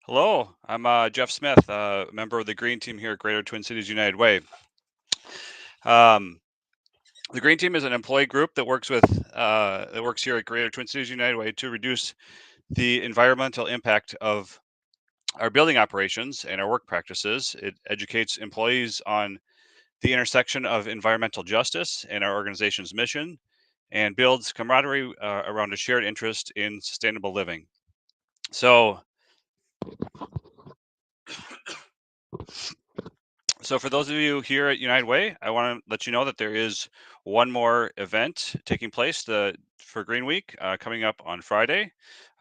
Hello, I'm Jeff Smith, member of the Green Team here at Greater Twin Cities United Way. Um, the Green Team is an employee group that works here at Greater Twin Cities United Way to reduce the environmental impact of our building operations and our work practices. It educates employees on the intersection of environmental justice and our organization's mission, and builds camaraderie around a shared interest in sustainable living. So, So for those of you here at United Way, I want to let you know that there is one more event taking place for Green Week coming up on Friday.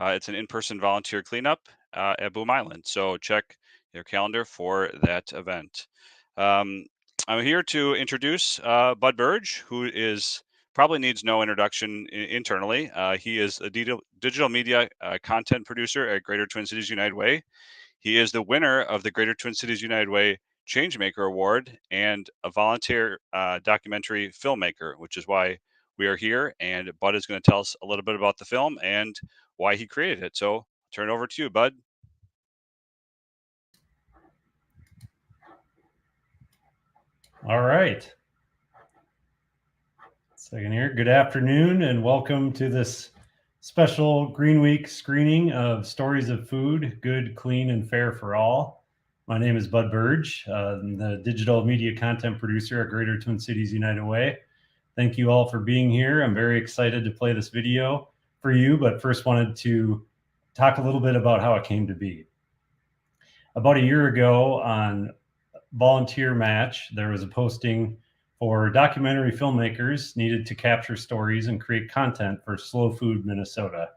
It's an in-person volunteer cleanup at Boom Island. So check your calendar for that event. Um, I'm here to introduce Bud Burge, who is probably needs no introduction internally. He is a digital media content producer at Greater Twin Cities United Way. He is the winner of the Greater Twin Cities United Way Changemaker Award and a volunteer documentary filmmaker, which is why we are here. And Bud is going to tell us a little bit about the film and why he created it. So turn it over to you, Bud. All right. Second here. Good afternoon and welcome to this special Green Week screening of Stories of Food, Good, Clean, and Fair for All. My name is Bud Burge. I'm the digital media content producer at Greater Twin Cities United Way. Thank you all for being here. I'm very excited to play this video for you, but first wanted to talk a little bit about how it came to be. About a year ago on Volunteer Match, there was a posting for documentary filmmakers needed to capture stories and create content for Slow Food Minnesota.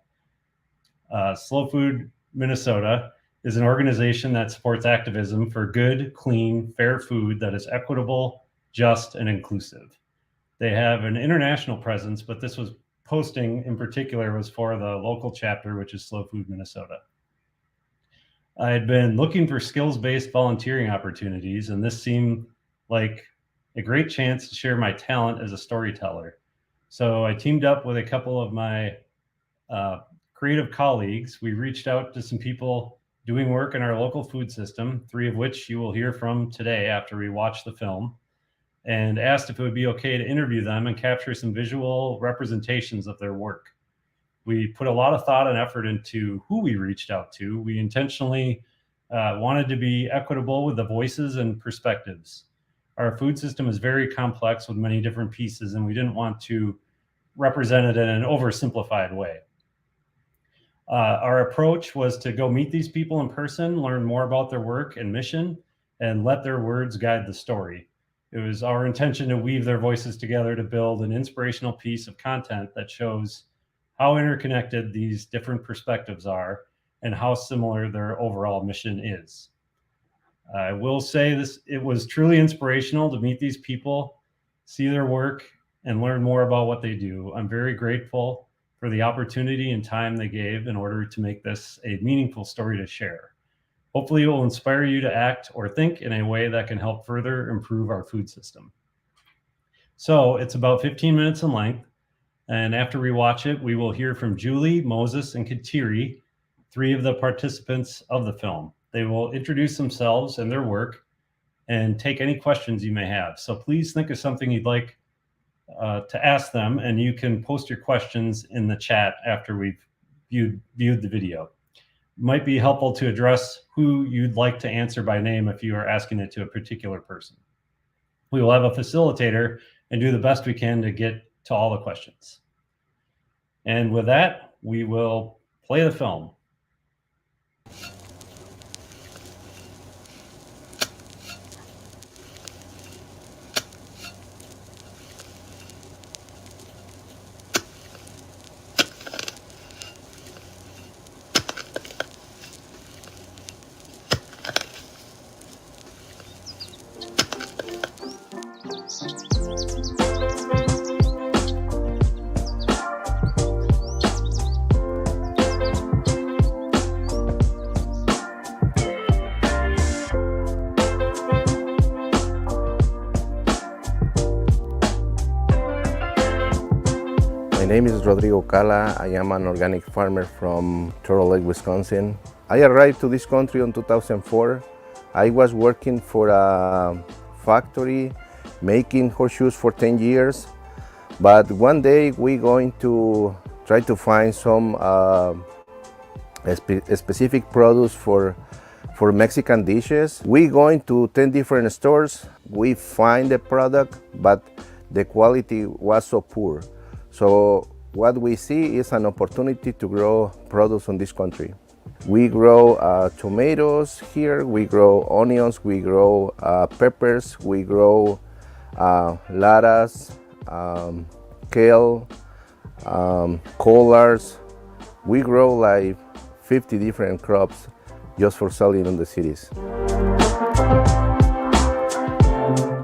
Slow Food Minnesota is an organization that supports activism for good, clean, fair food that is equitable, just, and inclusive. They have an international presence, but this was posting in particular was for the local chapter, which is Slow Food Minnesota. I had been looking for skills-based volunteering opportunities, and this seemed like a great chance to share my talent as a storyteller. So I teamed up with a couple of my creative colleagues. We reached out to some people doing work in our local food system, 3 of which you will hear from today after we watch the film, and asked if it would be okay to interview them and capture some visual representations of their work. We put a lot of thought and effort into who we reached out to. We intentionally wanted to be equitable with the voices and perspectives. Our food system is very complex with many different pieces, and we didn't want to represent it in an oversimplified way. Our approach was to go meet these people in person, learn more about their work and mission, and let their words guide the story. It was our intention to weave their voices together to build an inspirational piece of content that shows how interconnected these different perspectives are and how similar their overall mission is. I will say this, it was truly inspirational to meet these people, see their work, and learn more about what they do. I'm very grateful for the opportunity and time they gave in order to make this a meaningful story to share. Hopefully it will inspire you to act or think in a way that can help further improve our food system. So it's about 15 minutes in length. And after we watch it, we will hear from Julie, Moses, and Kateri, 3 of the participants of the film. They will introduce themselves and their work and take any questions you may have. So please think of something you'd like to ask them, and you can post your questions in the chat after we've viewed the video. It might be helpful to address who you'd like to answer by name if you are asking it to a particular person. We will have a facilitator and do the best we can to get to all the questions. And with that, we will play the film. My name is Rodrigo Cala. I am an organic farmer from Turtle Lake, Wisconsin. I arrived to this country in 2004. I was working for a factory making horseshoes for 10 years. But one day we're going to try to find some specific products for Mexican dishes. We're going to 10 different stores. We find the product, but the quality was so poor. So what we see is an opportunity to grow products in this country. We grow tomatoes here, we grow onions, we grow peppers, we grow lettuce, kale, collards. We grow like 50 different crops just for selling in the cities.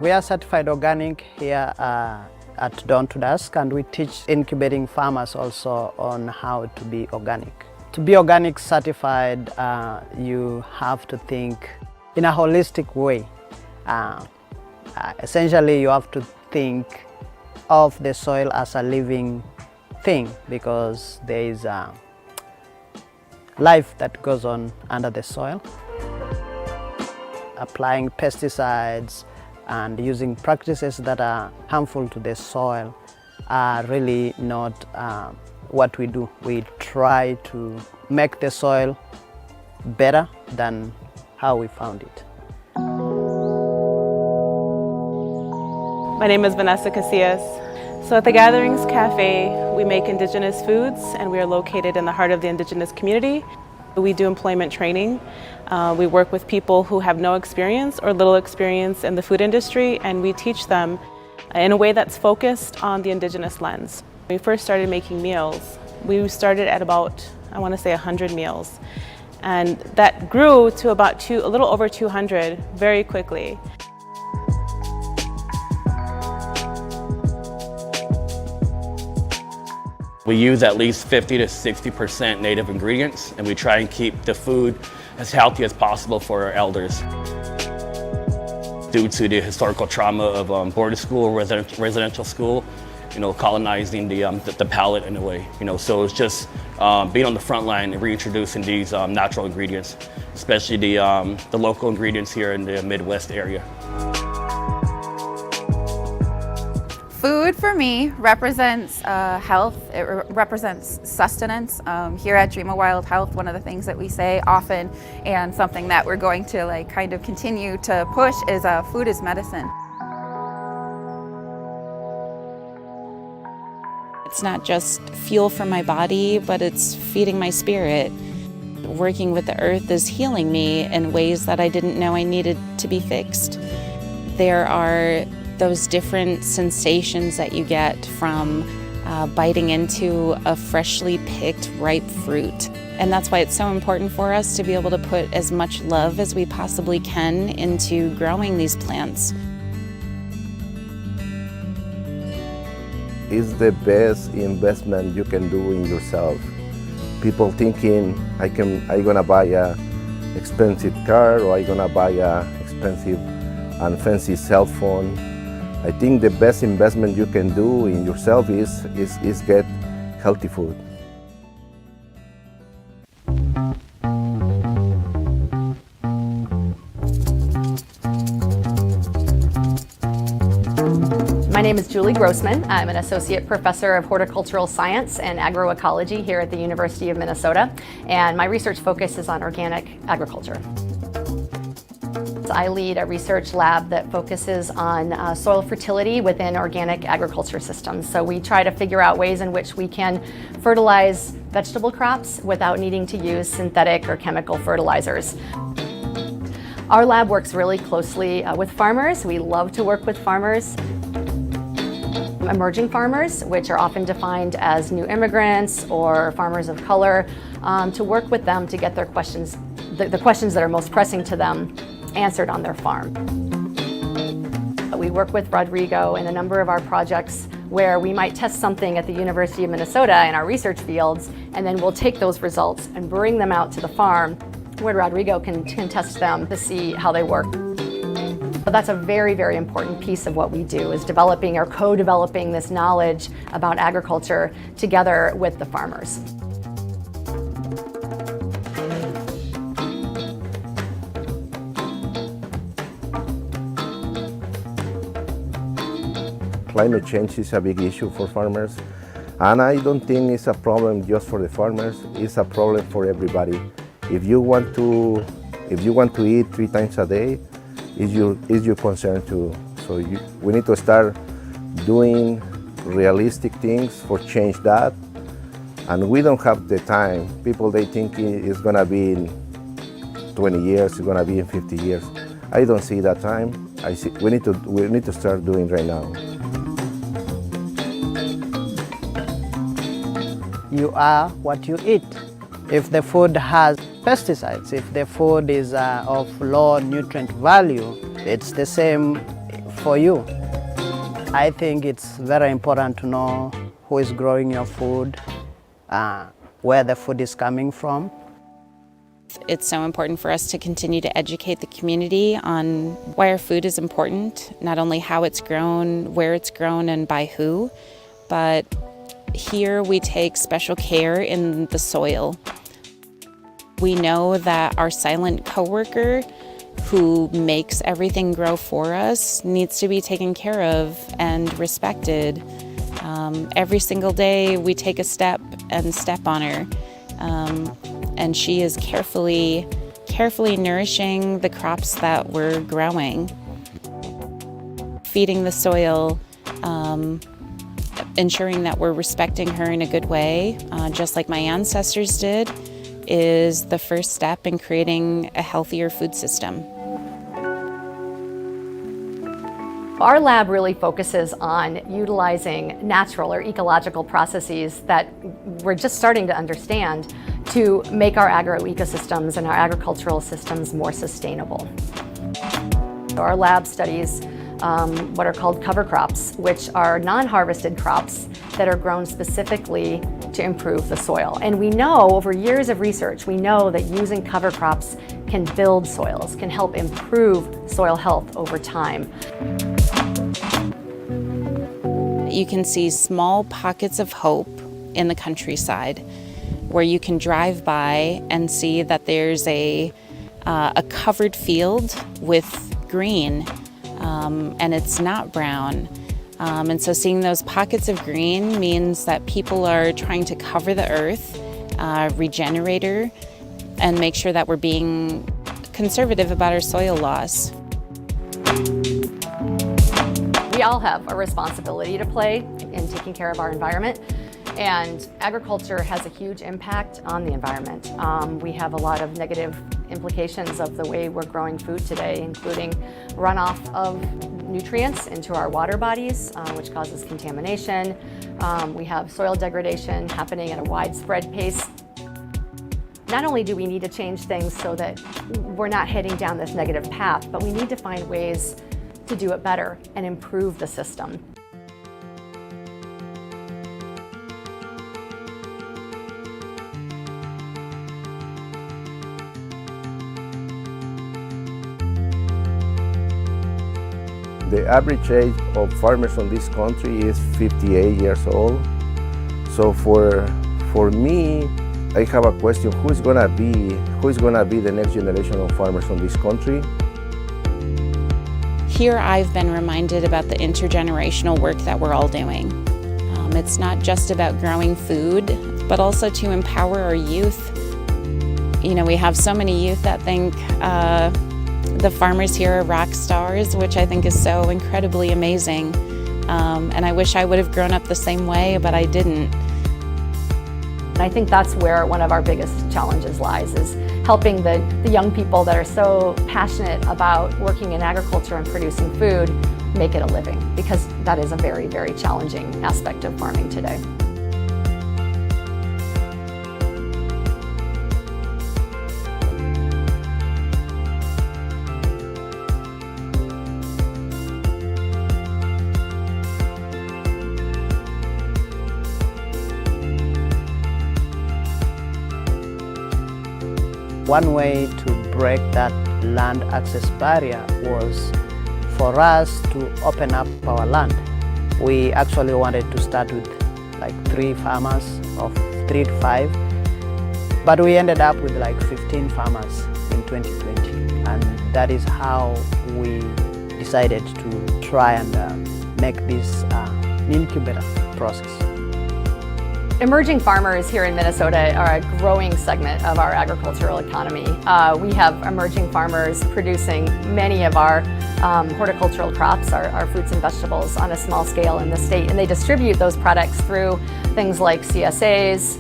We are certified organic here at Dawn to Dusk, and we teach incubating farmers also on how to be organic. To be organic certified, you have to think in a holistic way. Essentially, you have to think of the soil as a living thing, because there is life that goes on under the soil. Applying pesticides and using practices that are harmful to the soil are really not what we do. We try to make the soil better than how we found it. My name is Vanessa Casillas. So at the Gatherings Cafe, we make Indigenous foods, and we are located in the heart of the Indigenous community. We do employment training. We work with people who have no experience or little experience in the food industry, and we teach them in a way that's focused on the Indigenous lens. When we first started making meals, we started at about, I want to say 100 meals. And that grew to about a little over 200 very quickly. We use at least 50 to 60% native ingredients, and we try and keep the food as healthy as possible for our elders. Due to the historical trauma of boarding school, residential school, colonizing the palate in a way, so it's just being on the front line and reintroducing these natural ingredients, especially the local ingredients here in the Midwest area. Food for me represents health, it represents sustenance. Here at Dream of Wild Health, one of the things that we say often, and something that we're going to kind of continue to push, is food is medicine. It's not just fuel for my body, but it's feeding my spirit. Working with the earth is healing me in ways that I didn't know I needed to be fixed. There are those different sensations that you get from biting into a freshly picked ripe fruit. And that's why it's so important for us to be able to put as much love as we possibly can into growing these plants. It's the best investment you can do in yourself. People thinking, I'm gonna buy a expensive car, or I'm gonna buy a expensive and fancy cell phone. I think the best investment you can do in yourself is get healthy food. My name is Julie Grossman. I'm an associate professor of horticultural science and agroecology here at the University of Minnesota, and my research focus is on organic agriculture. I lead a research lab that focuses on soil fertility within organic agriculture systems. So we try to figure out ways in which we can fertilize vegetable crops without needing to use synthetic or chemical fertilizers. Our lab works really closely with farmers. We love to work with farmers. Emerging farmers, which are often defined as new immigrants or farmers of color, to work with them to get their questions, the questions that are most pressing to them, answered on their farm. We work with Rodrigo in a number of our projects where we might test something at the University of Minnesota in our research fields, and then we'll take those results and bring them out to the farm where Rodrigo can test them to see how they work. But that's a very, very important piece of what we do, is developing or co-developing this knowledge about agriculture together with the farmers. climate change is a big issue for farmers. And I don't think it's a problem just for the farmers, it's a problem for everybody. If you want to eat 3 times a day, it's your concern too. So we need to start doing realistic things for change that. And we don't have the time. People, they think it's gonna be in 20 years, it's gonna be in 50 years. I don't see that time. I see we need to start doing right now. You are what you eat. If the food has pesticides, if the food is of low nutrient value, it's the same for you. I think it's very important to know who is growing your food, where the food is coming from. It's so important for us to continue to educate the community on why our food is important, not only how it's grown, where it's grown, and by who, but here we take special care in the soil. We know that our silent coworker who makes everything grow for us needs to be taken care of and respected. Every single day we take a step and step on her. And she is carefully nourishing the crops that we're growing, feeding the soil, ensuring that we're respecting her in a good way, just like my ancestors did, is the first step in creating a healthier food system. Our lab really focuses on utilizing natural or ecological processes that we're just starting to understand to make our agroecosystems and our agricultural systems more sustainable. So our lab studies what are called cover crops, which are non-harvested crops that are grown specifically to improve the soil. And we know, over years of research, we know that using cover crops can build soils, can help improve soil health over time. You can see small pockets of hope in the countryside where you can drive by and see that there's a covered field with green, and it's not brown. And so seeing those pockets of green means that people are trying to cover the earth, regenerate her, and make sure that we're being conservative about our soil loss. We all have a responsibility to play in taking care of our environment, and agriculture has a huge impact on the environment. We have a lot of negative implications of the way we're growing food today, including runoff of nutrients into our water bodies, which causes contamination. We have soil degradation happening at a widespread pace. Not only do we need to change things so that we're not heading down this negative path, but we need to find ways to do it better and improve the system. The average age of farmers in this country is 58 years old. So for me, I have a question: who is gonna be the next generation of farmers in this country? Here I've been reminded about the intergenerational work that we're all doing. It's not just about growing food, but also to empower our youth. You know, we have so many youth that think the farmers here are rock stars, which I think is so incredibly amazing. And I wish I would have grown up the same way, but I didn't. And I think that's where one of our biggest challenges lies, is helping the young people that are so passionate about working in agriculture and producing food make it a living, because that is a very, very challenging aspect of farming today. One way to break that land access barrier was for us to open up our land. We actually wanted to start with like 3 farmers, of 3 to 5, but we ended up with like 15 farmers in 2020, and that is how we decided to try and make this an incubator process. Emerging farmers here in Minnesota are a growing segment of our agricultural economy. We have emerging farmers producing many of our horticultural crops, our fruits and vegetables, on a small scale in the state, and they distribute those products through things like CSAs,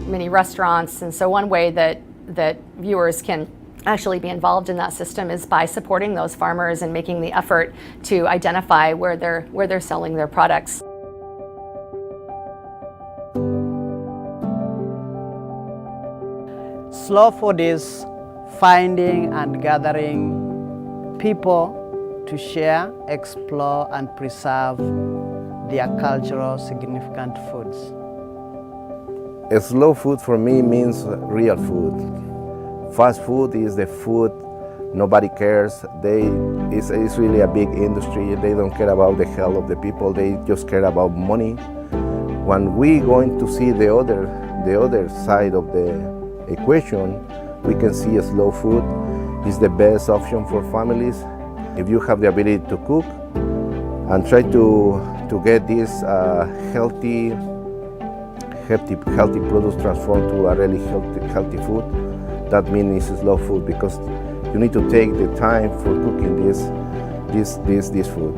mini restaurants. And so one way that viewers can actually be involved in that system is by supporting those farmers and making the effort to identify where they're selling their products. Slow food is finding and gathering people to share, explore, and preserve their cultural significant foods. Slow food for me means real food. Fast food is the food nobody cares. It's really a big industry. They don't care about the health of the people. They just care about money. When we going to see the other side of the equation, we can see a slow food is the best option for families. If you have the ability to cook and try to get this healthy products transformed to a really healthy food, that means it's slow food, because you need to take the time for cooking this food.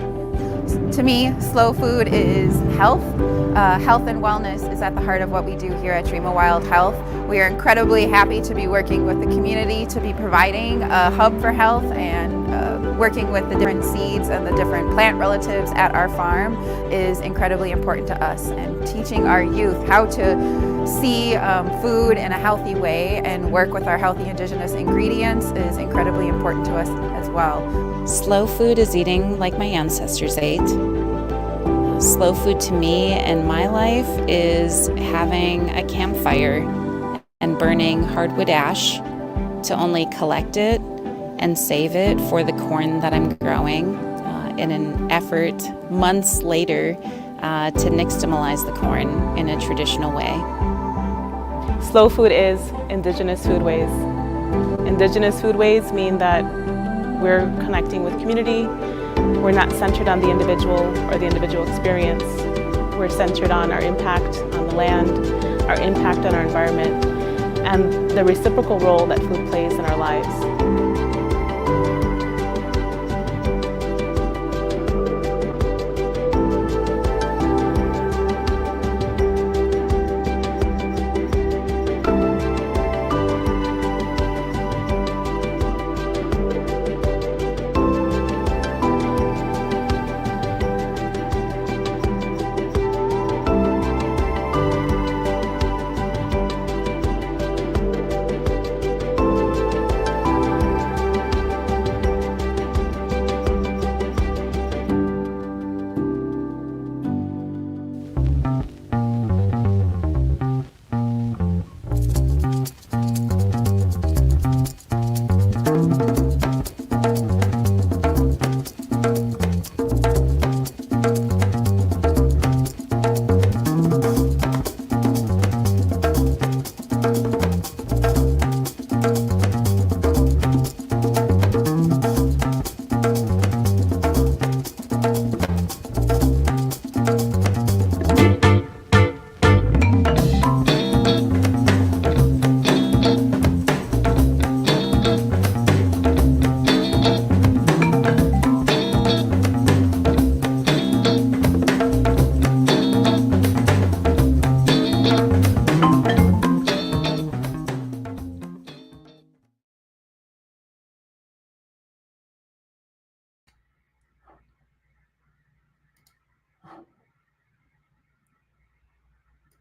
To me, slow food is health. Health and wellness is at the heart of what we do here at Dream of Wild Health. We are incredibly happy to be working with the community, to be providing a hub for health, and working with the different seeds and the different plant relatives at our farm is incredibly important to us. And teaching our youth how to see food in a healthy way and work with our healthy indigenous ingredients is incredibly important to us as well. Slow food is eating like my ancestors ate. Slow food to me in my life is having a campfire and burning hardwood ash to only collect it and save it for the corn that I'm growing in an effort months later to nixtamalize the corn in a traditional way. Slow food is indigenous foodways. Indigenous foodways mean that we're connecting with community. We're not centered on the individual or the individual experience. We're centered on our impact on the land, our impact on our environment, and the reciprocal role that food plays in our lives.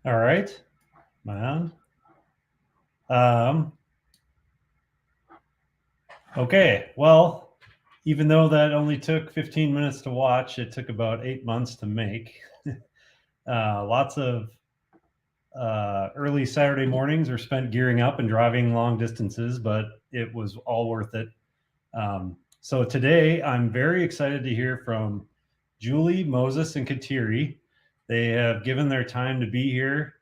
All right, am I on? Okay, well, even though that only took 15 minutes to watch, it took about 8 months to make. Lots of early Saturday mornings are spent gearing up and driving long distances, but it was all worth it. So today I'm very excited to hear from Julie, Moses, and Kateri. They have given their time to be here,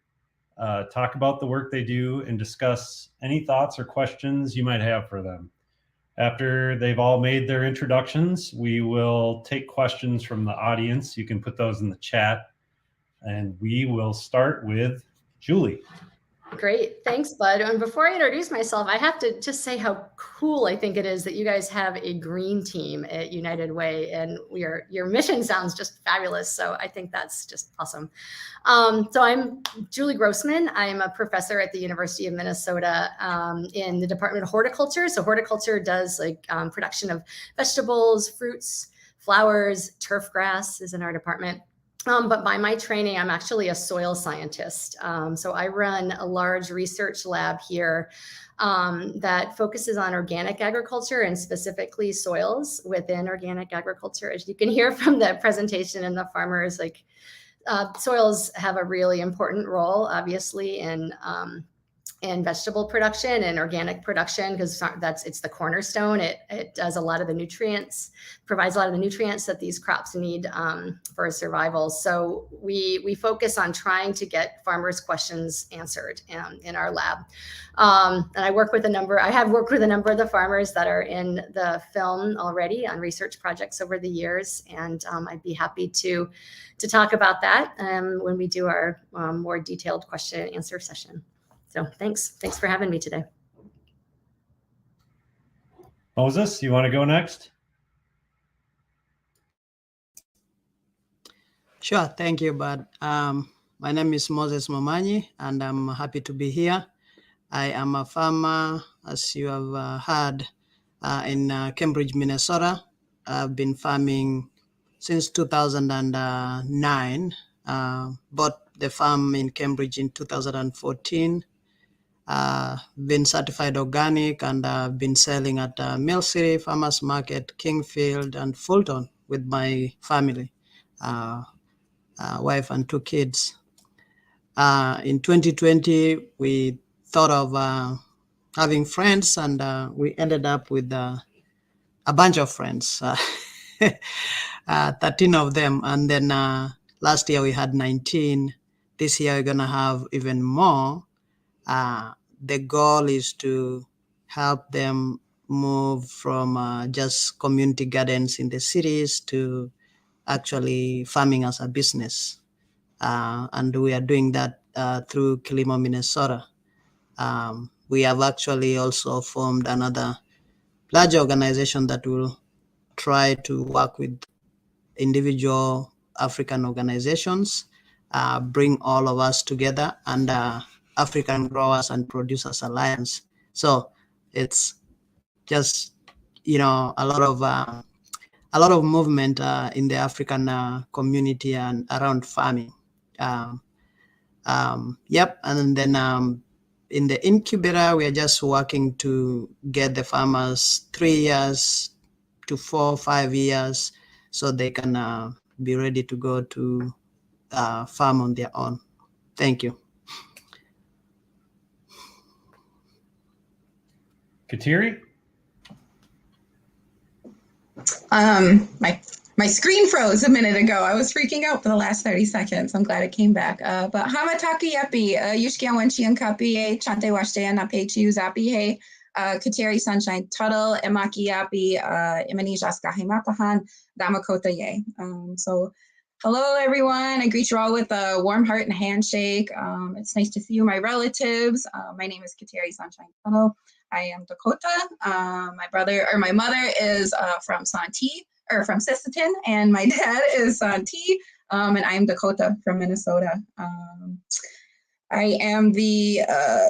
talk about the work they do, and discuss any thoughts or questions you might have for them. After they've all made their introductions, we will take questions from the audience. You can put those in the chat, and we will start with Julie. Great, thanks, Bud. And before I introduce myself, I have to just say how cool I think it is that you guys have a green team at United Way, and your mission sounds just fabulous. So I think that's just awesome. So I'm Julie Grossman. I'm a professor at the University of Minnesota in the Department of Horticulture. So horticulture does like production of vegetables, fruits, flowers, turf grass is in our department. But by my training, I'm actually a soil scientist. So I run a large research lab here that focuses on organic agriculture and specifically soils within organic agriculture. As you can hear from the presentation and the farmers, like soils have a really important role, obviously, in vegetable production and organic production, because it's the cornerstone. It does a lot of the nutrients, provides a lot of the nutrients that these crops need for survival. So we focus on trying to get farmers' questions answered in our lab. And I have worked with a number of the farmers that are in the film already on research projects over the years. And I'd be happy to talk about that when we do our more detailed question and answer session. So thanks for having me today. Moses, you want to go next? Sure, thank you, Bud. My name is Moses Momanyi, and I'm happy to be here. I am a farmer, as you have heard, in Cambridge, Minnesota. I've been farming since 2009. Bought the farm in Cambridge in 2014. Been certified organic, and been selling at Mill City, Farmers Market, Kingfield, and Fulton with my family, wife and 2 kids. In 2020, we thought of having friends, and we ended up with a bunch of friends, 13 of them. And then last year we had 19. This year we're going to have even more. The goal is to help them move from just community gardens in the cities to actually farming as a business. And we are doing that through Kilimo, Minnesota. We have actually also formed another large organization that will try to work with individual African organizations, bring all of us together, and African Growers and Producers Alliance. So it's just, a lot of movement in the African community and around farming. Yep. And then in the incubator, we are just working to get the farmers 3 years to 4 or 5 years so they can be ready to go to farm on their own. Thank you. Kateri? My screen froze a minute ago. I was freaking out for the last 30 seconds. I'm glad it came back. But Hamataki Yepi, Yushkiawanchian Kapi, Chante Washte Nape Chu Zapi He, Kateri Sunshine Tuttle, Emaki Yapi, Imani Jaskahimatahan, Damakota Ye. So hello everyone. I greet you all with a warm heart and handshake. It's nice to see you, my relatives. My name is Kateri Sunshine Tuttle. I am Dakota. My mother is from Santee, or from Sisseton, and my dad is Santee, and I'm Dakota from Minnesota. I am the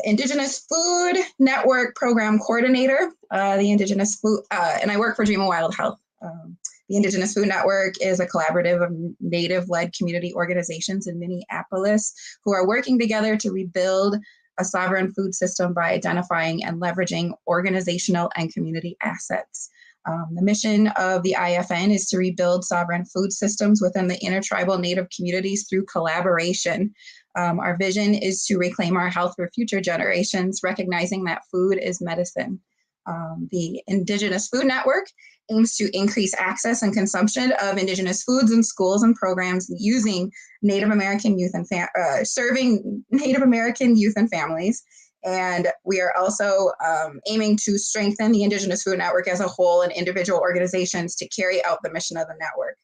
Indigenous Food Network Program Coordinator, the Indigenous Food, and I work for Dream of Wild Health. The Indigenous Food Network is a collaborative of Native-led community organizations in Minneapolis who are working together to rebuild a sovereign food system by identifying and leveraging organizational and community assets. The mission of the IFN is to rebuild sovereign food systems within the intertribal Native communities through collaboration. Our vision is to reclaim our health for future generations, recognizing that food is medicine. The Indigenous Food Network aims to increase access and consumption of Indigenous foods in schools and programs using Native American youth and serving Native American youth and families, And we are also aiming to strengthen the Indigenous Food Network as a whole and individual organizations to carry out the mission of the network.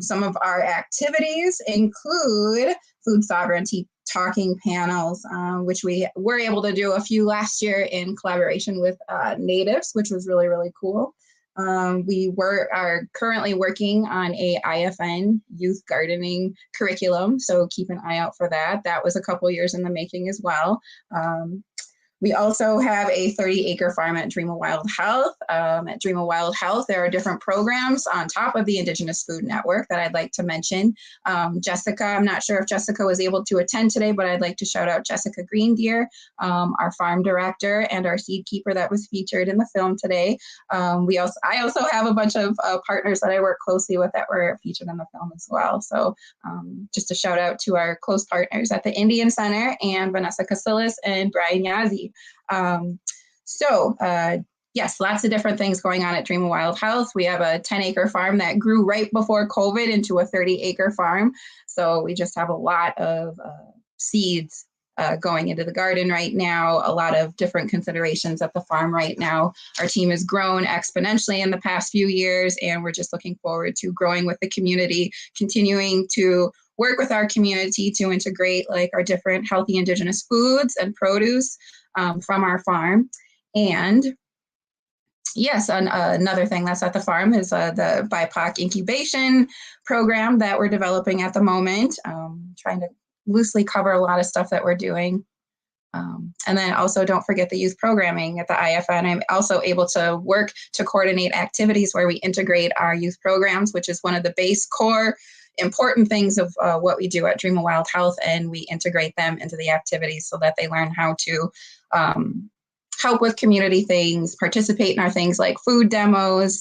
Some of our activities include food sovereignty talking panels, which we were able to do a few last year in collaboration with natives, which was really, really cool. We are currently working on a IFN youth gardening curriculum, so keep an eye out for that. That was a couple years in the making as well. We also have a 30-acre farm at Dream of Wild Health. At Dream of Wild Health, there are different programs on top of the Indigenous Food Network that I'd like to mention. Jessica, I'm not sure if Jessica was able to attend today, but I'd like to shout out Jessica Greendeer, our farm director and our seed keeper that was featured in the film today. I also have a bunch of partners that I work closely with that were featured in the film as well. So just a shout out to our close partners at the Indian Center and Vanessa Casillas and Brian Yazzie. Yes, lots of different things going on at Dream of Wild Health. We have a 10-acre farm that grew right before COVID into a 30-acre farm. So we just have a lot of seeds going into the garden right now, a lot of different considerations at the farm right now. Our team has grown exponentially in the past few years, and we're just looking forward to growing with the community, continuing to work with our community to integrate like our different healthy Indigenous foods and produce from our farm. And yes, another thing that's at the farm is the BIPOC incubation program that we're developing at the moment, trying to loosely cover a lot of stuff that we're doing. And then also don't forget the youth programming at the IFN. I'm also able to work to coordinate activities where we integrate our youth programs, which is one of the base core important things of what we do at Dream of Wild Health, and we integrate them into the activities so that they learn how to help with community things, participate in our things like food demos,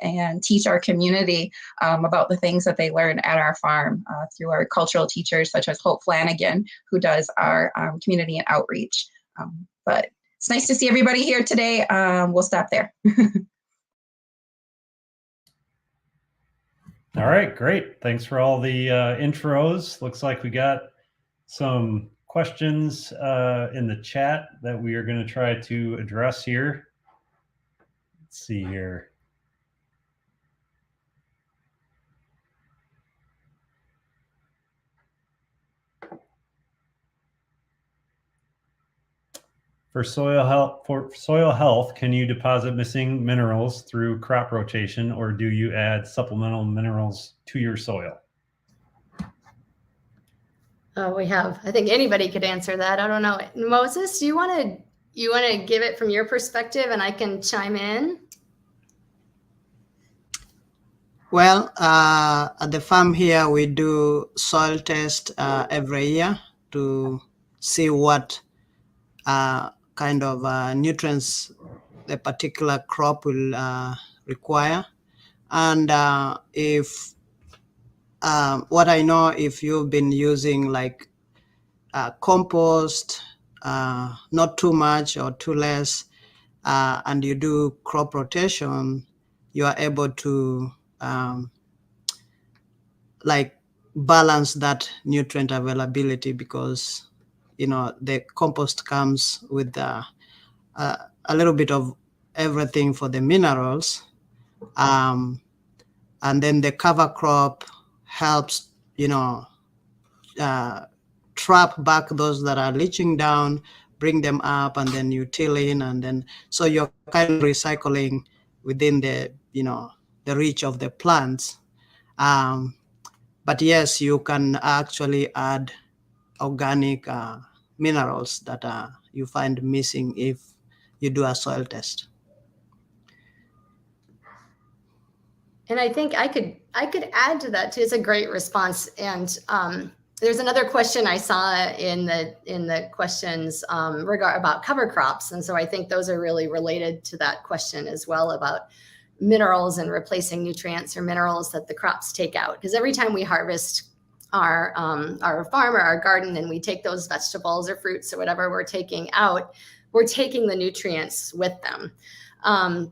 and teach our community about the things that they learn at our farm through our cultural teachers such as Hope Flanagan, who does our community and outreach. But it's nice to see everybody here today. We'll stop there. All right, great. Thanks for all the intros. Looks like we got some questions in the chat that we are going to try to address here. Let's see here. For soil health, can you deposit missing minerals through crop rotation, or do you add supplemental minerals to your soil? I think anybody could answer that. I don't know. Moses, do you want to give it from your perspective and I can chime in? Well, at the farm here, we do soil test every year to see what kind of nutrients the particular crop will require. And if what I know, if you've been using like compost, not too much or too less, and you do crop rotation, you are able to like balance that nutrient availability, because the compost comes with a little bit of everything for the minerals, and then the cover crop helps trap back those that are leaching down, bring them up, and then you till in, and then so you're kind of recycling within the the reach of the plants. But yes, you can actually add organic minerals that you find missing if you do a soil test. And I think I could add to that too. It's a great response. And there's another question I saw in the questions about cover crops, and so I think those are really related to that question as well about minerals and replacing nutrients or minerals that the crops take out. Because every time we harvest our farm or our garden and we take those vegetables or fruits or whatever we're taking out, we're taking the nutrients with them.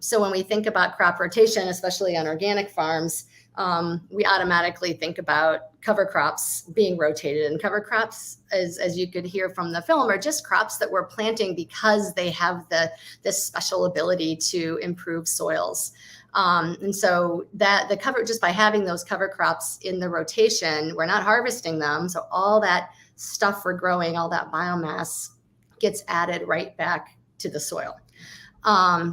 So when we think about crop rotation, especially on organic farms, we automatically think about cover crops being rotated. And cover crops, as you could hear from the film, are just crops that we're planting because they have this special ability to improve soils. And so that the cover, just by having those cover crops in the rotation, we're not harvesting them. So all that stuff we're growing, all that biomass gets added right back to the soil.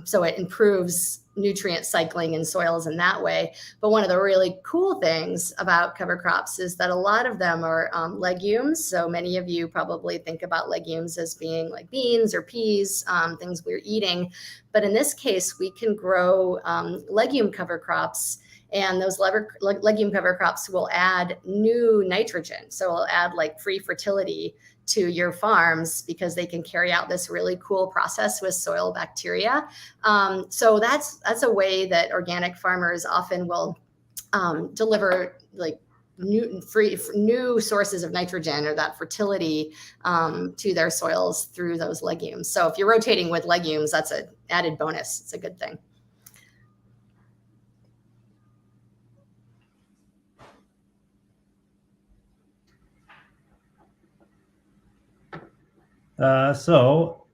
So it improves nutrient cycling in soils in that way. But one of the really cool things about cover crops is that a lot of them are legumes. So many of you probably think about legumes as being like beans or peas, things we're eating. But in this case, we can grow legume cover crops, and those legume cover crops will add new nitrogen. So it'll add like free fertility to your farms because they can carry out this really cool process with soil bacteria. So that's a way that organic farmers often will deliver like new sources of nitrogen or that fertility to their soils through those legumes. So if you're rotating with legumes, that's an added bonus. It's a good thing. So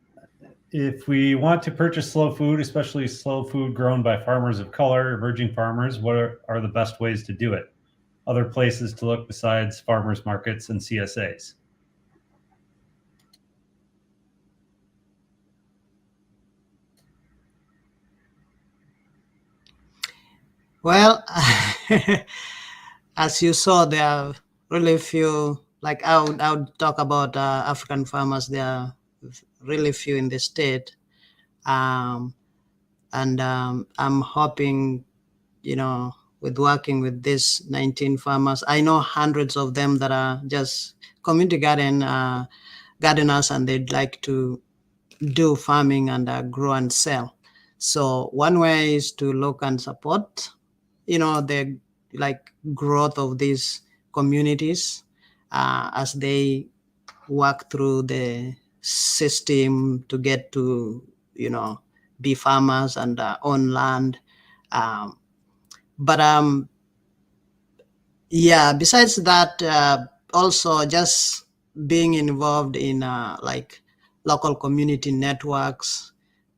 if we want to purchase slow food, especially slow food grown by farmers of color, emerging farmers, what are the best ways to do it? Other places to look besides farmers markets and CSAs? Well, as you saw, there are really few, like I would talk about African farmers. There are really few in the state. And I'm hoping, with working with these 19 farmers, I know hundreds of them that are just community gardeners, and they'd like to do farming and grow and sell. So one way is to look and support, the growth of these communities as they work through the system to get to, be farmers and own land. Besides that, also just being involved in local community networks,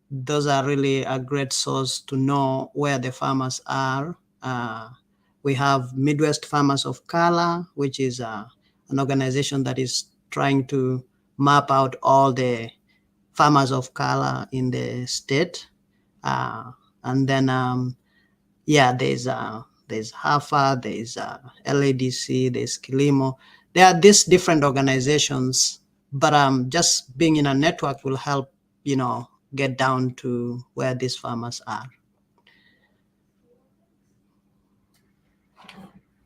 those are really a great source to know where the farmers are. We have Midwest Farmers of Color, which is an organization that is trying to map out all the farmers of color in the state. And then, there's HAFA, there's LADC, there's Kilimo. There are these different organizations, but just being in a network will help, get down to where these farmers are.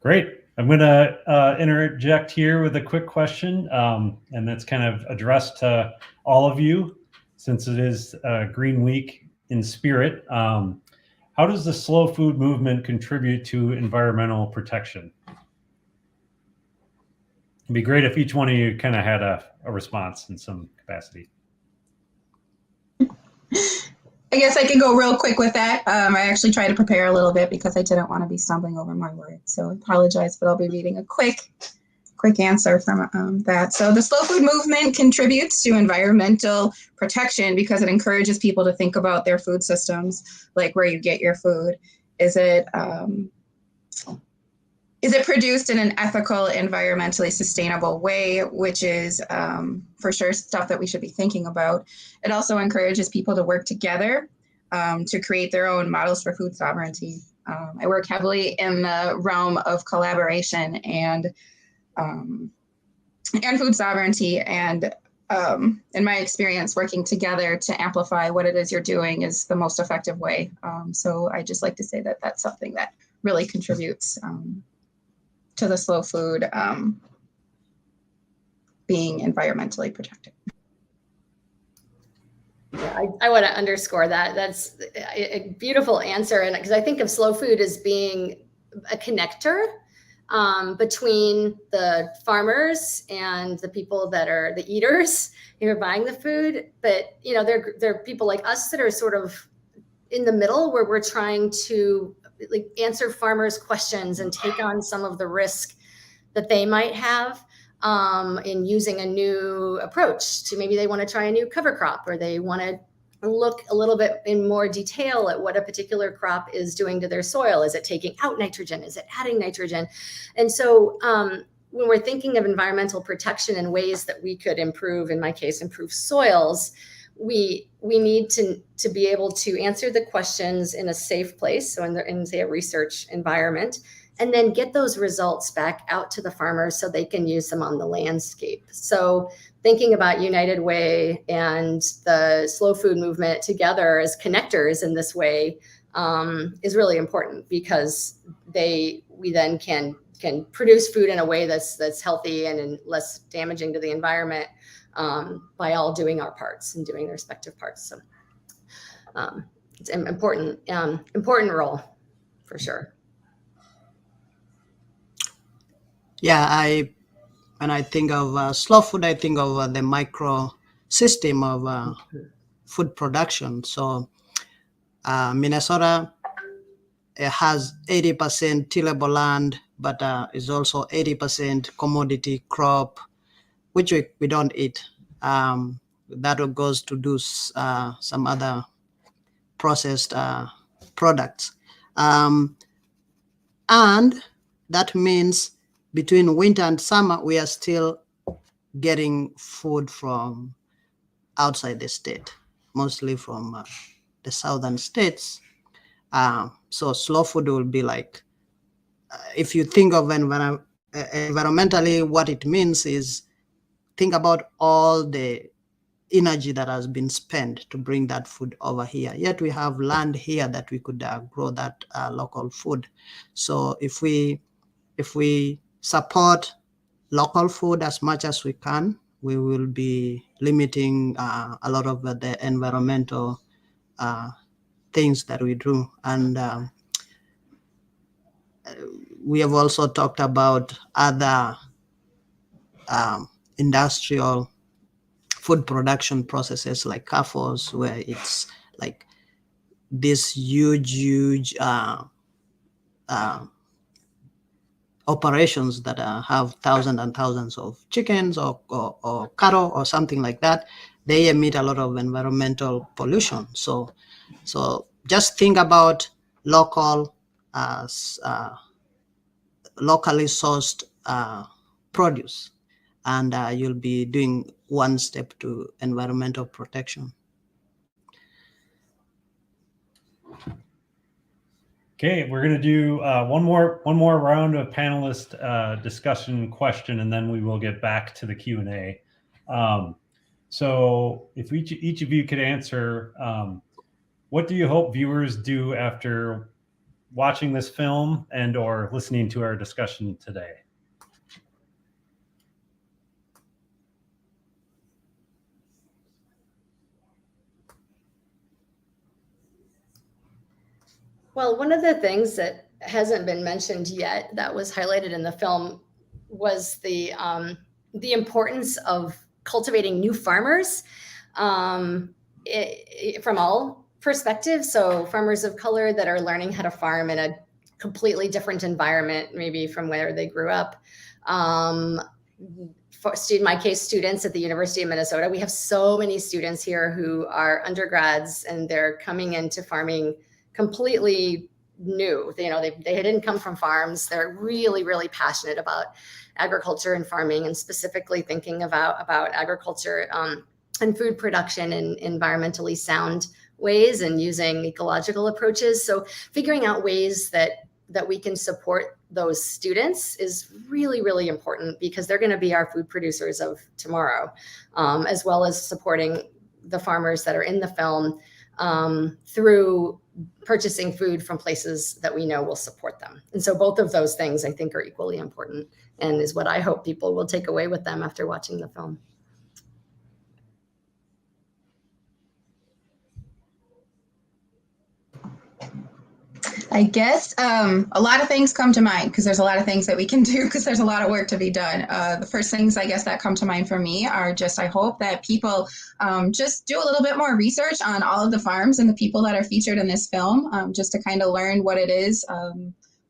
Great. I'm going to interject here with a quick question, and that's kind of addressed to all of you, since it is Green Week in spirit. How does the slow food movement contribute to environmental protection? It'd be great if each one of you kind of had a response in some capacity. I guess I can go real quick with that. I actually tried to prepare a little bit because I didn't want to be stumbling over my words. So I apologize, but I'll be reading a quick answer from that. So the slow food movement contributes to environmental protection because it encourages people to think about their food systems, like where you get your food. Is it produced in an ethical, environmentally sustainable way, which is for sure stuff that we should be thinking about. It also encourages people to work together to create their own models for food sovereignty. I work heavily in the realm of collaboration and food sovereignty. And in my experience, working together to amplify what it is you're doing is the most effective way. So I just like to say that that's something that really contributes to the slow food being environmentally protected. Yeah, I want to underscore that. That's a beautiful answer. And because I think of slow food as being a connector between the farmers and the people that are the eaters who are buying the food. But, there are people like us that are sort of in the middle where we're trying to answer farmers' questions and take on some of the risk that they might have in using a new approach to, maybe they want to try a new cover crop, or they want to look a little bit in more detail at what a particular crop is doing to their soil. Is it taking out nitrogen? Is it adding nitrogen? And so when we're thinking of environmental protection and ways that we could improve, in my case, improve soils, we need to be able to answer the questions in a safe place, so in say a research environment, and then get those results back out to the farmers so they can use them on the landscape. So thinking about United Way and the slow food movement together as connectors in this way is really important, because we then can produce food in a way that's healthy and less damaging to the environment by all doing our parts and doing the respective parts. So it's an important role for sure. Yeah, when I think of slow food, I think of the micro system of food production. So Minnesota, it has 80% tillable land, but is also 80% commodity crop, which we don't eat. That goes to do some other processed products. And that means between winter and summer, we are still getting food from outside the state, mostly from the southern states. So slow food will be like, if you think of environmentally, what it means is, think about all the energy that has been spent to bring that food over here. Yet we have land here that we could grow that local food. So if we support local food as much as we can, we will be limiting a lot of the environmental things that we do. And we have also talked about other industrial food production processes like CAFOs, where it's like this huge operations that have thousands and thousands of chickens or cattle or something like that. They emit a lot of environmental pollution. So just think about locally sourced produce, and you'll be doing one step to environmental protection. Okay, we're going to do one more round of panelist discussion question, and then we will get back to the Q&A. So if each of you could answer, what do you hope viewers do after watching this film and or listening to our discussion today? Well, one of the things that hasn't been mentioned yet that was highlighted in the film was the importance of cultivating new farmers from all perspectives. So farmers of color that are learning how to farm in a completely different environment, maybe from where they grew up. In my case, students at the University of Minnesota. We have so many students here who are undergrads, and they're coming into farming completely new. They didn't come from farms. They're really, really passionate about agriculture and farming, and specifically thinking about agriculture and food production in environmentally sound ways and using ecological approaches. So figuring out ways that we can support those students is really, really important, because they're going to be our food producers of tomorrow, as well as supporting the farmers that are in the film through purchasing food from places that we know will support them. And so both of those things I think are equally important, and is what I hope people will take away with them after watching the film. I guess a lot of things come to mind, because there's a lot of things that we can do, because there's a lot of work to be done. The first things I guess that come to mind for me are just, I hope that people just do a little bit more research on all of the farms and the people that are featured in this film, just to kind of learn what it is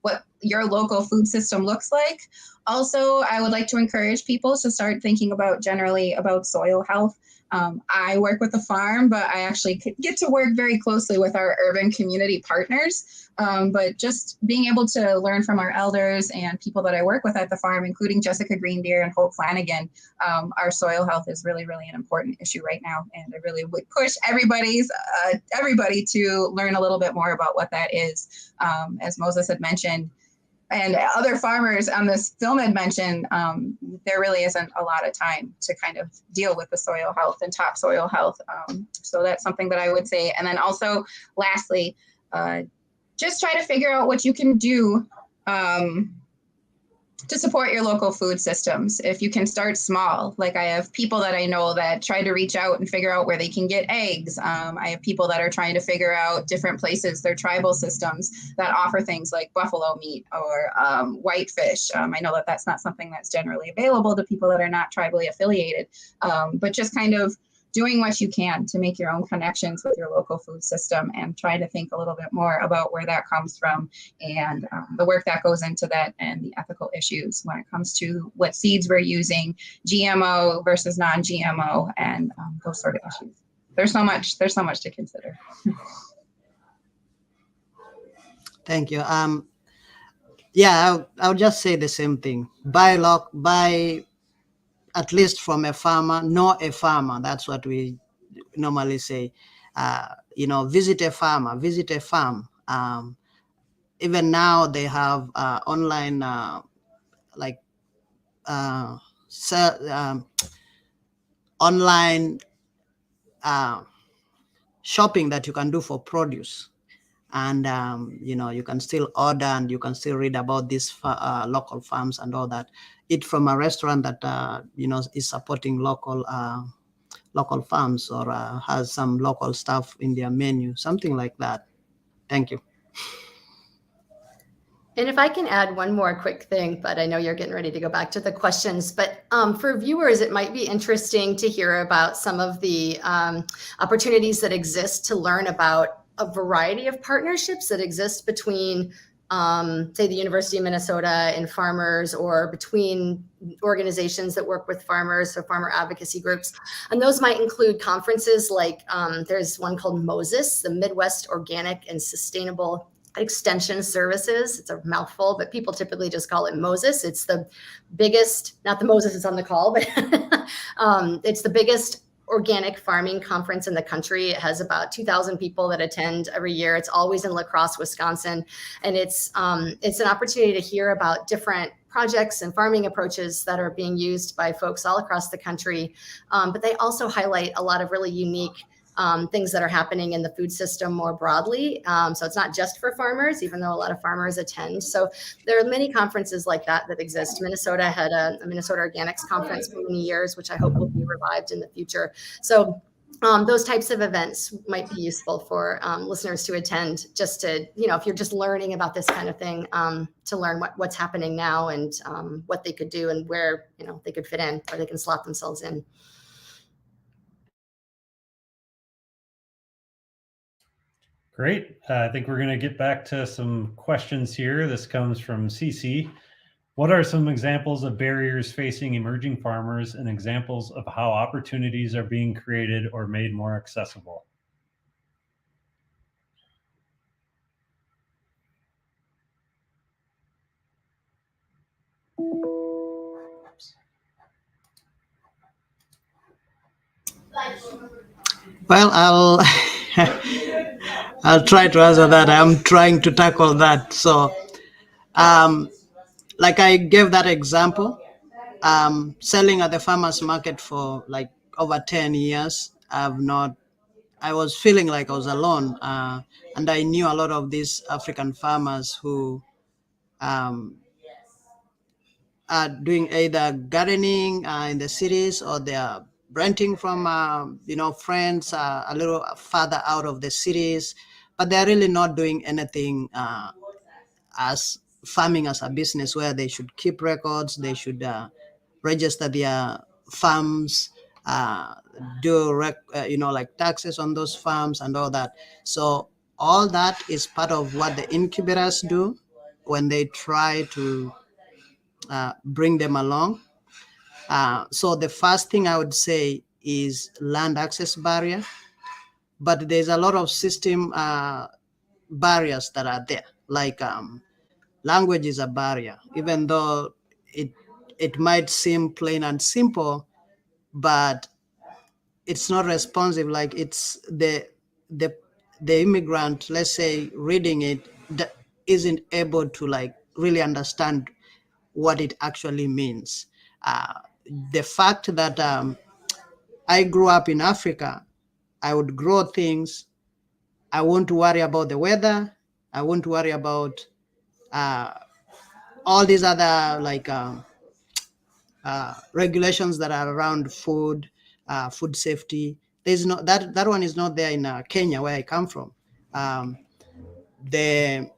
what your local food system looks like. Also, I would like to encourage people to start thinking generally about soil health. I work with a farm, but I actually get to work very closely with our urban community partners. But just being able to learn from our elders and people that I work with at the farm, including Jessica Greendeer and Hope Flanagan, our soil health is really, really an important issue right now. And I really would push everybody to learn a little bit more about what that is. As Moses had mentioned, and other farmers on this film had mentioned, there really isn't a lot of time to kind of deal with the soil health and topsoil health. So that's something that I would say. And then also, lastly, just try to figure out what you can do to support your local food systems. If you can start small, like I have people that I know that try to reach out and figure out where they can get eggs. I have people that are trying to figure out different places, their tribal systems that offer things like buffalo meat or whitefish. I know that that's not something that's generally available to people that are not tribally affiliated, but just kind of doing what you can to make your own connections with your local food system and try to think a little bit more about where that comes from and the work that goes into that and the ethical issues when it comes to what seeds we're using, GMO versus non-GMO, and those sort of issues. There's so much to consider. Thank you. Yeah, I'll just say the same thing. Buy at least from a farmer, know a farmer. That's what we normally say. Visit a farmer, visit a farm. Even now they have online online shopping that you can do for produce. And, you can still order and you can still read about these local farms and all that. Eat from a restaurant that, is supporting local farms or has some local stuff in their menu, something like that. Thank you. And if I can add one more quick thing, but I know you're getting ready to go back to the questions, but for viewers, it might be interesting to hear about some of the opportunities that exist to learn about a variety of partnerships that exist between, say, the University of Minnesota and farmers, or between organizations that work with farmers, so farmer advocacy groups. And those might include conferences like there's one called MOSES, the Midwest Organic and Sustainable Extension Services. It's a mouthful, but people typically just call it MOSES. It's the biggest, not the Moses is on the call, but it's the biggest organic farming conference in the country. It has about 2,000 people that attend every year. It's always in La Crosse, Wisconsin. And it's an opportunity to hear about different projects and farming approaches that are being used by folks all across the country. But they also highlight a lot of really unique things that are happening in the food system more broadly. So it's not just for farmers, even though a lot of farmers attend. So there are many conferences like that exist. Minnesota had a Minnesota Organics Conference for many years, which I hope will be revived in the future. So those types of events might be useful for listeners to attend, just to, if you're just learning about this kind of thing, to learn what's happening now and what they could do and where, they could fit in, or they can slot themselves in. Great. I think we're going to get back to some questions here. This comes from CC. What are some examples of barriers facing emerging farmers and examples of how opportunities are being created or made more accessible? Well, I'll try to answer that. I'm trying to tackle that. So, like I gave that example, selling at the farmers market for like over 10 years. I was feeling like I was alone. And I knew a lot of these African farmers who are doing either gardening in the cities, or they're renting from, friends a little farther out of the cities, but they're really not doing anything as farming as a business, where they should keep records, they should register their farms, do like taxes on those farms and all that. So all that is part of what the incubators do. when they try to bring them along. So the first thing I would say is land access barrier, but there's a lot of system barriers that are there, like language is a barrier, even though it might seem plain and simple, but it's not responsive. Like it's the immigrant, let's say, reading it that isn't able to like really understand what it actually means. The fact that I grew up in Africa, I would grow things. I won't worry about the weather. I won't worry about all these other like regulations that are around food, food safety. There's no that one is not there in Kenya, where I come from. The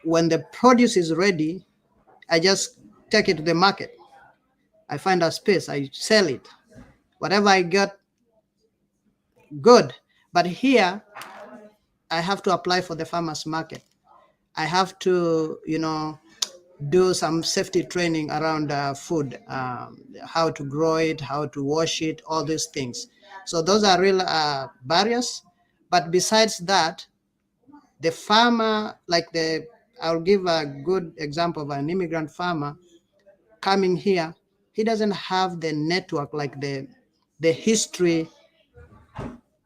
when the produce is ready, I just take it to the market. I find a space, I sell it. Whatever I got, good. But here, I have to apply for the farmers market. I have to, do some safety training around food, how to grow it, how to wash it, all these things. So those are real barriers. But besides that, the farmer, I'll give a good example of an immigrant farmer coming here. He doesn't have the network, like the history,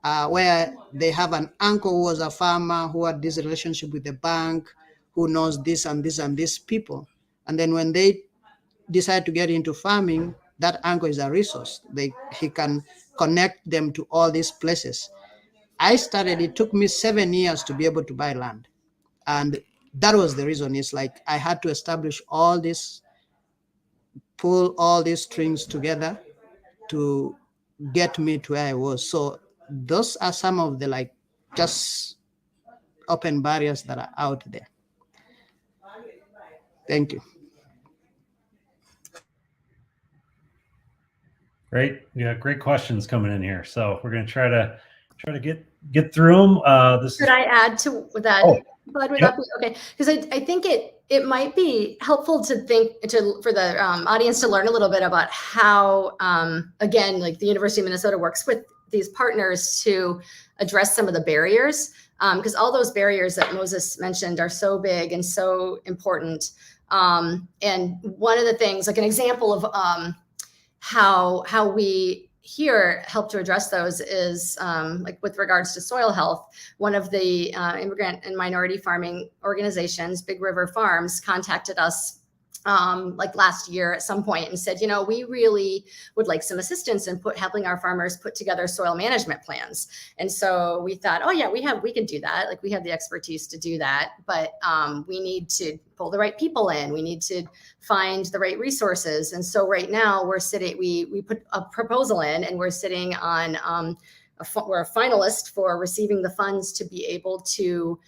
where they have an uncle who was a farmer, who had this relationship with the bank, who knows this and this and these people. And then when they decide to get into farming, that uncle is a resource. He can connect them to all these places. It took me 7 years to be able to buy land. And that was the reason. It's like I had to establish all this, pull all these strings together to get me to where I was. So those are some of the just open barriers that are out there. Thank you. Great. Yeah, great questions coming in here. So we're going to try to get through them. Could I add to that? Oh, Bud, would yep. that be okay? Because I think it might be helpful for the audience to learn a little bit about how, again, like the University of Minnesota works with these partners to address some of the barriers, because all those barriers that Moses mentioned are so big and so important. And one of the things, like an example of how we here help to address those is like with regards to soil health. One of the immigrant and minority farming organizations, Big River Farms, contacted us like last year at some point and said, we really would like some assistance in helping our farmers put together soil management plans. And so we thought, oh yeah, we can do that. Like we have the expertise to do that, but we need to pull the right people in. We need to find the right resources. And so right now we put a proposal in, and we're sitting on we're a finalist for receiving the funds to be able to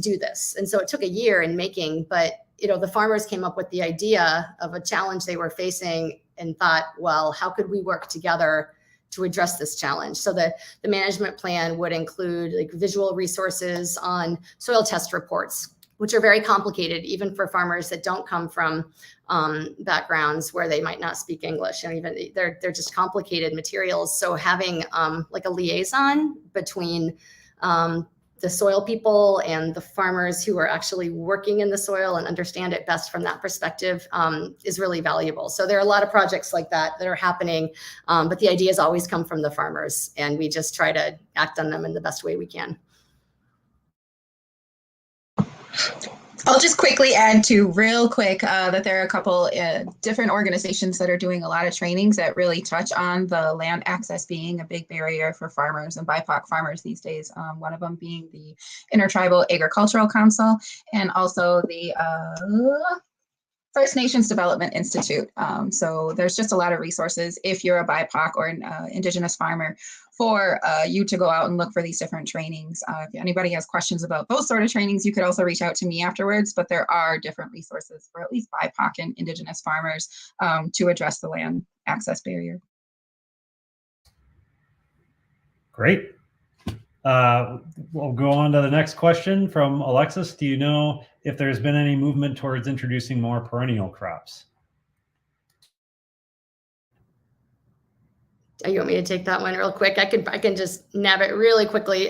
do this. And so it took a year in making, but the farmers came up with the idea of a challenge they were facing and thought, well, how could we work together to address this challenge? So the management plan would include like visual resources on soil test reports, which are very complicated, even for farmers that don't come from backgrounds where they might not speak English, and even they're just complicated materials. So having like a liaison between the soil people and the farmers who are actually working in the soil and understand it best from that perspective is really valuable. So there are a lot of projects like that are happening, but the ideas always come from the farmers, and we just try to act on them in the best way we can. I'll just quickly add real quick that there are a couple different organizations that are doing a lot of trainings that really touch on the land access being a big barrier for farmers and BIPOC farmers these days. One of them being the Intertribal Agricultural Council, and also the First Nations Development Institute. So there's just a lot of resources if you're a BIPOC or an Indigenous farmer for you to go out and look for these different trainings. If anybody has questions about those sort of trainings, you could also reach out to me afterwards, but there are different resources for at least BIPOC and Indigenous farmers to address the land access barrier. Great. We'll go on to the next question from Alexis. Do you know if there's been any movement towards introducing more perennial crops? You want me to take that one real quick? I can just nab it really quickly.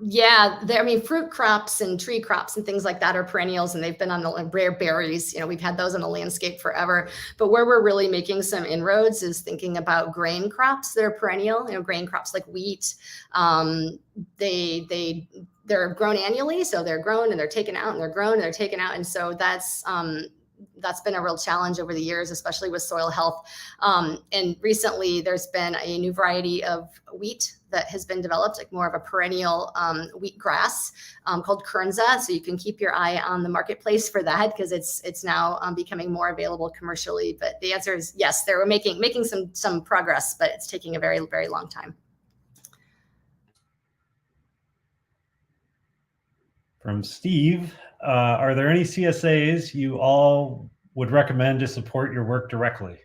Yeah, I mean, fruit crops and tree crops and things like that are perennials, and they've been on the rare berries. We've had those on the landscape forever. But where we're really making some inroads is thinking about grain crops that are perennial. Grain crops like wheat. They're grown annually, so they're grown and they're taken out, and they're grown and they're taken out, and so that's been a real challenge over the years, especially with soil health. And recently there's been a new variety of wheat that has been developed, like more of a perennial wheat grass called Kernza. So you can keep your eye on the marketplace for that, because it's now becoming more available commercially. But the answer is yes, they're making some progress, but it's taking a very, very long time. From Steve, are there any CSAs you all would recommend to support your work directly?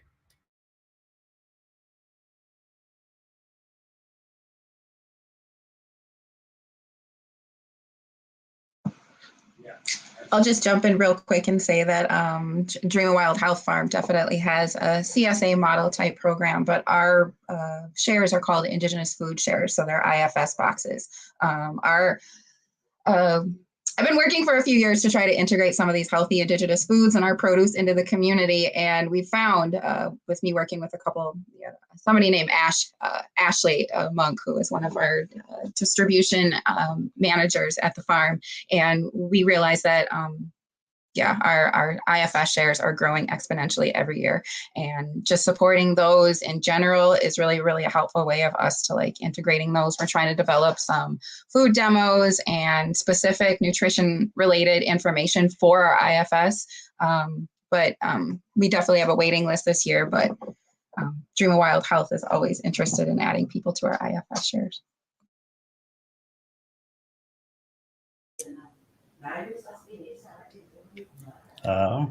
I'll just jump in real quick and say that Dream of Wild Health Farm definitely has a CSA model type program, but our shares are called Indigenous Food Shares, so they're IFS boxes. I've been working for a few years to try to integrate some of these healthy indigenous foods and our produce into the community. And we found, with me working with somebody named Ashley Monk, who is one of our distribution managers at the farm. And we realized that, our IFS shares are growing exponentially every year. And just supporting those in general is really, really a helpful way of us to integrating those. We're trying to develop some food demos and specific nutrition related information for our IFS. But we definitely have a waiting list this year, but Dream of Wild Health is always interested in adding people to our IFS shares.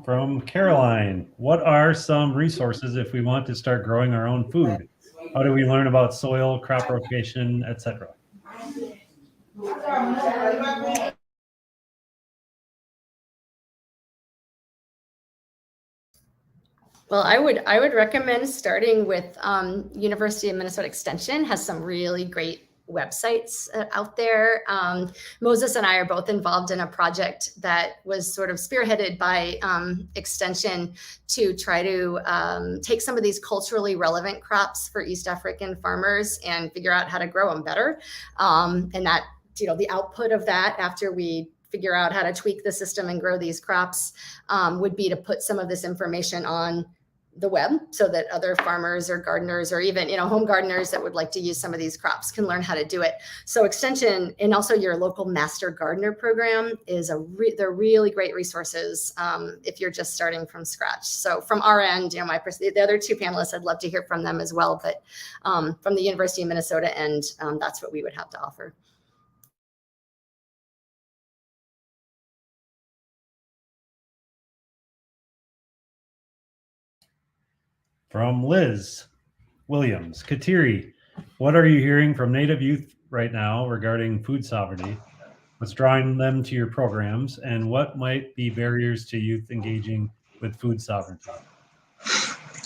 From Caroline, what are some resources if we want to start growing our own food? How do we learn about soil, crop rotation, etc.? Well, I would recommend starting with University of Minnesota Extension has some really great websites out there. Moses and I are both involved in a project that was sort of spearheaded by Extension to try to take some of these culturally relevant crops for East African farmers and figure out how to grow them better. And that, the output of that after we figure out how to tweak the system and grow these crops would be to put some of this information on the web so that other farmers or gardeners or even, home gardeners that would like to use some of these crops can learn how to do it. So Extension and also your local Master Gardener program is they're really great resources if you're just starting from scratch. So from our end, the other two panelists, I'd love to hear from them as well. But from the University of Minnesota end, that's what we would have to offer. From Liz Williams, Kateri, what are you hearing from Native youth right now regarding food sovereignty? What's drawing them to your programs, and what might be barriers to youth engaging with food sovereignty?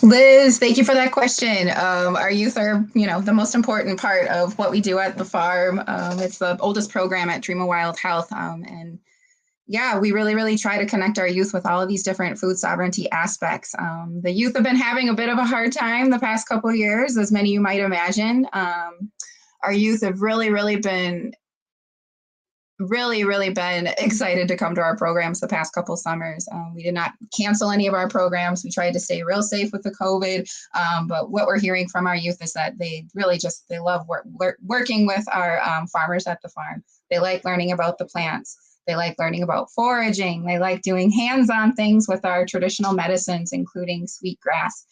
Liz, thank you for that question. Our youth are, the most important part of what we do at the farm. It's the oldest program at Dream of Wild Health, and yeah, we really, really try to connect our youth with all of these different food sovereignty aspects. The youth have been having a bit of a hard time the past couple of years, as many of you might imagine. Our youth have really, really been excited to come to our programs the past couple of summers. We did not cancel any of our programs. We tried to stay real safe with the COVID. But what we're hearing from our youth is that they really they love working with our farmers at the farm. They like learning about the plants. They like learning about foraging. They like doing hands-on things with our traditional medicines, including sweetgrass.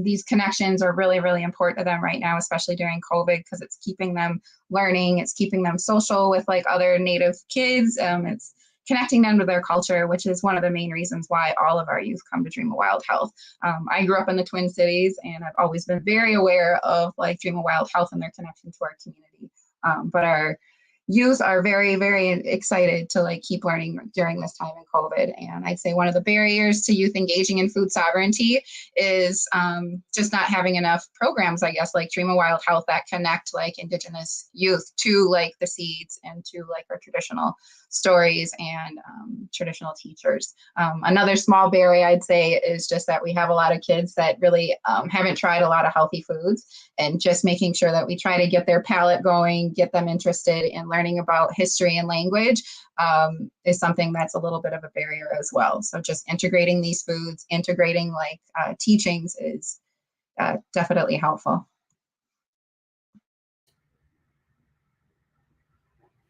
These connections are really, really important to them right now, especially during COVID, because it's keeping them learning. It's keeping them social with other Native kids. It's connecting them to their culture, which is one of the main reasons why all of our youth come to Dream of Wild Health. I grew up in the Twin Cities, and I've always been very aware of Dream of Wild Health and their connection to our community. But our youth are very, very excited to like keep learning during this time in COVID. And I'd say one of the barriers to youth engaging in food sovereignty is just not having enough programs, I guess, like Dream of Wild Health that connect like Indigenous youth to like the seeds and to like our traditional stories and traditional teachers. Another small barrier I'd say is just that we have a lot of kids that really haven't tried a lot of healthy foods, and just making sure that we try to get their palate going, get them interested in learning about history and language is something that's a little bit of a barrier as well. So just integrating these foods, integrating like teachings is definitely helpful.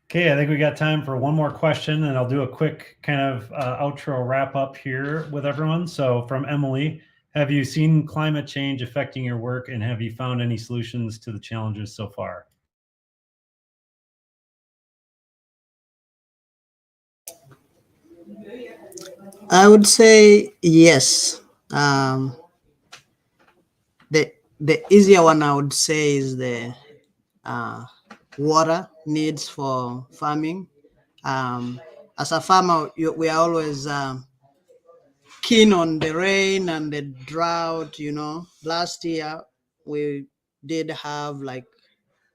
Okay, I think we got time for one more question, and I'll do a quick kind of outro wrap up here with everyone. So from Emily, have you seen climate change affecting your work, and have you found any solutions to the challenges so far? I would say yes. The easier one I would say is the water needs for farming. As a farmer, we are always keen on the rain and the drought. Last year we did have like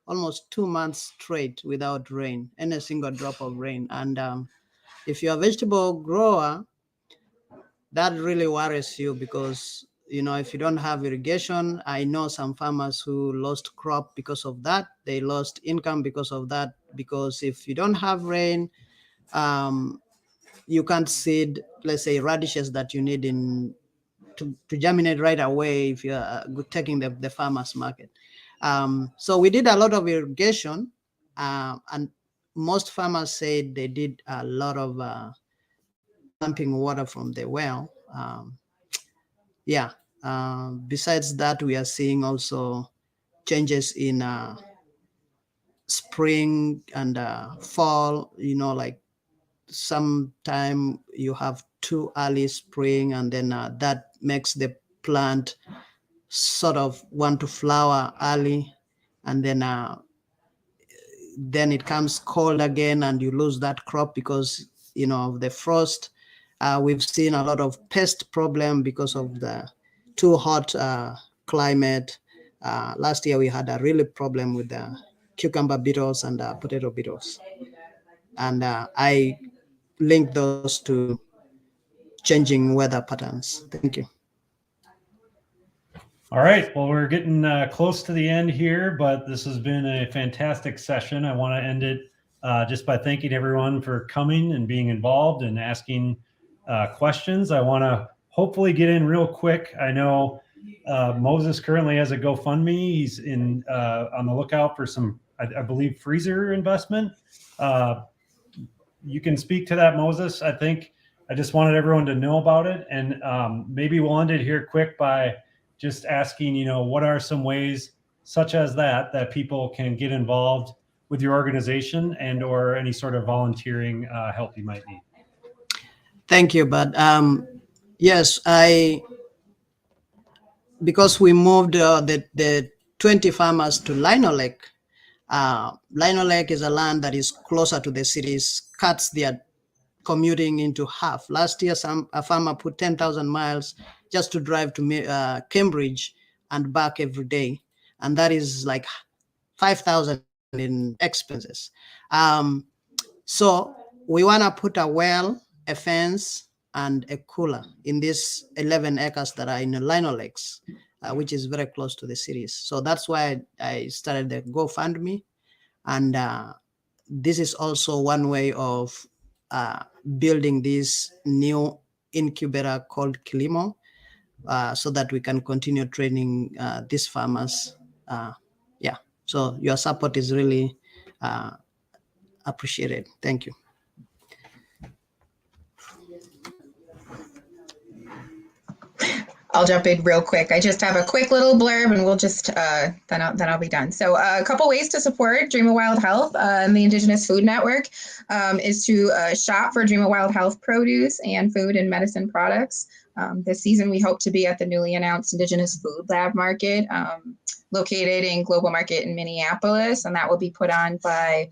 almost 2 months straight without rain, any single drop of rain. And if you're a vegetable grower, that really worries you because, if you don't have irrigation, I know some farmers who lost crop because of that. They lost income because of that, because if you don't have rain, you can't seed, let's say, radishes that you need to germinate right away if you're taking the farmer's market. So we did a lot of irrigation, and most farmers said they did a lot of pumping water from the well. Besides that, we are seeing also changes in spring and fall. Like sometime you have too early spring, and then that makes the plant sort of want to flower early, and then it comes cold again and you lose that crop because of the frost. We've seen a lot of pest problem because of the too hot climate. Last year we had a really problem with the cucumber beetles and potato beetles, and I link those to changing weather patterns. Thank you. All right, well, we're getting close to the end here, but this has been a fantastic session. I want to end it just by thanking everyone for coming and being involved and asking questions. I want to hopefully get in real quick. I know Moses currently has a GoFundMe. He's on the lookout for some, I believe, freezer investment. You can speak to that, Moses. I think I just wanted everyone to know about it, and maybe we'll end it here quick by just asking, what are some ways such as that people can get involved with your organization and or any sort of volunteering help you might need? Thank you, Bud. Yes, because we moved the 20 farmers to Lino Lake. Lino Lake is a land that is closer to the cities, cuts their commuting into half. Last year, a farmer put 10,000 miles just to drive to Cambridge and back every day. And that is like 5,000 in expenses. So we want to put a well, a fence, and a cooler in these 11 acres that are in the Lino Lakes, which is very close to the cities. So that's why I started the GoFundMe. And this is also one way of building this new incubator called Kilimo, so that we can continue training these farmers. So your support is really appreciated. Thank you. I'll jump in real quick. I just have a quick little blurb, and we'll just then I'll be done. So a couple ways to support Dream of Wild Health and the Indigenous Food Network is to shop for Dream of Wild Health produce and food and medicine products. This season, we hope to be at the newly announced Indigenous Food Lab Market, located in Global Market in Minneapolis, and that will be put on by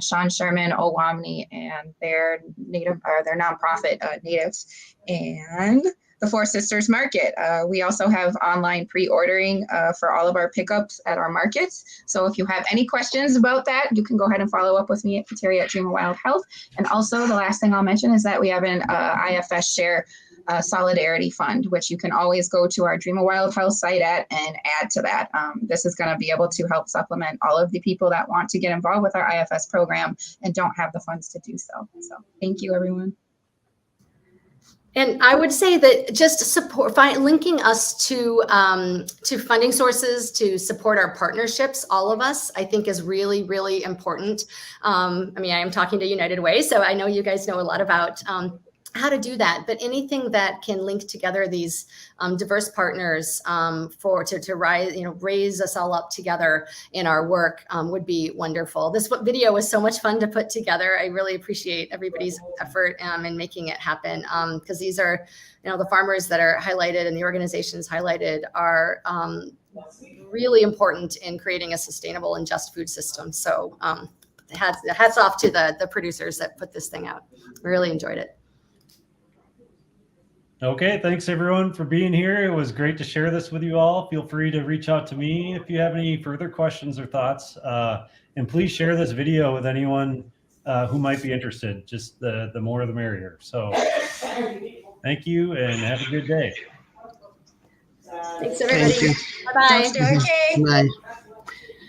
Sean Sherman, Owamni, and their nonprofit natives, and the Four Sisters Market. We also have online pre-ordering for all of our pickups at our markets. So if you have any questions about that, you can go ahead and follow up with me at Kateri at Dream of Wild Health. And also the last thing I'll mention is that we have an IFS Share Solidarity Fund, which you can always go to our Dream of Wild Health site at and add to that. This is going to be able to help supplement all of the people that want to get involved with our IFS program and don't have the funds to do so. So thank you, everyone. And I would say that just linking us to funding sources to support our partnerships, all of us, I think is really, really important. I mean, I am talking to United Way, so I know you guys know a lot about how to do that, but anything that can link together these diverse partners to raise us all up together in our work would be wonderful. This video was so much fun to put together. I really appreciate everybody's effort in making it happen, because these are, the farmers that are highlighted and the organizations highlighted are really important in creating a sustainable and just food system. So hats off to the producers that put this thing out. We really enjoyed it. Okay, thanks everyone for being here. It was great to share this with you all. Feel free to reach out to me if you have any further questions or thoughts. And please share this video with anyone who might be interested. Just the more the merrier. So thank you and have a good day. Thanks everybody. Bye-bye. Bye. Okay. Bye.